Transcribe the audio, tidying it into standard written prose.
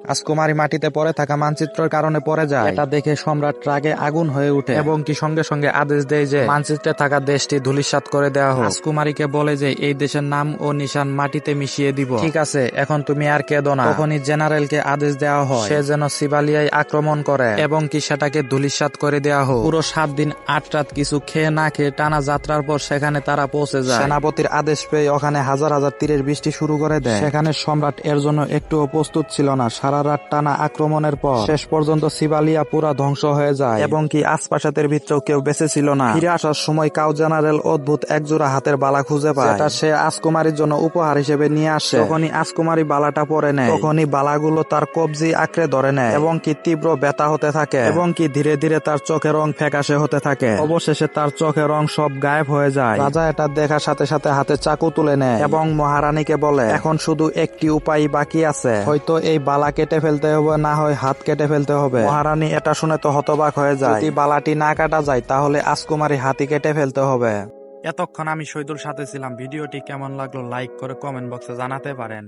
রাজকুমারী মাটিতে পড়ে থাকা মানচিত্রের কারণে পড়ে যায়। এটা দেখে সম্রাট রাগে আগুন হয়ে ওঠে এবং কি সঙ্গে সঙ্গে আদেশ দেয় যে মানচিত্রে থাকা দেশটি ধূলিসাৎ করে দেওয়া হোক। রাজকুমারীকে বলে যে এই দেশের নাম ও নিশান মাটিতে মিশিয়ে দিব। ঠিক আছে, এখন তুমি আর কেঁদো না। তখনই জেনারেলকে আদেশ দেওয়া হয় সে যেন সিবালিয়ায় আক্রমণ করে এবং কি সেটাকে ধূলিসাৎ করে দেওয়া হোক। পুরো 7 দিন 8 রাত কিছু খেয়ে না খেয়ে টানা যাত্রার পর সেখানে তারা পৌঁছে যায়। সেনাপতির আদেশ পেয়ে ওখানে হাজার হাজার তীরের বৃষ্টি শুরু করে দেয়। সেখানে সম্রাট এর জন্য একটুও প্রস্তুত ছিল না। সারা রাত টানা আক্রমণের পর শেষ পর্যন্ত সিবালিয়া পুরা ধ্বংস হয়ে যায় এবং কি আশপাশের ভিতরেও কেউ বেঁচে ছিল না। ফিরে আসার সময় কাউ জেনারেল অদ্ভুত একজোড়া হাতের বালা খুঁজে পায়, যেটা সে রাজকুমারীর জন্য উপহার হিসেবে নিয়ে আসে। তখনই রাজকুমারী বালাটা পরে নেয়। তখনই বালাগুলো তার কবজি আঁকড়ে ধরে নেয় এবং কি তীব্র ব্যথা হতে থাকে এবং কি ধীরে ধীরে তার চোখের রং ফ্যাকাশে হতে থাকে। অবশেষে তার চোখের রং সব গায়েব হয়ে যায়। রাজা এটা দেখার সাথে সাথে হাতে চাকু তুলে নেয় এবং মহারানীকে বলে এখন শুধু একটি উপায় বাকি আছে, হয়তো এই বালা কেটে ফেলতে হবে, না হয় হাত কেটে ফেলতে হবে। মহারানী এটা শুনে তো হতবাক হয়ে যায়। যদি বালাটি না কাটা যায় তাহলে রাজকুমারী হাতি কেটে ফেলতে হবে। এতক্ষণ আমি শহীদুল সাথে ছিলাম। ভিডিওটি কেমন লাগলো লাইক করে কমেন্ট বক্সে জানাতে পারেন।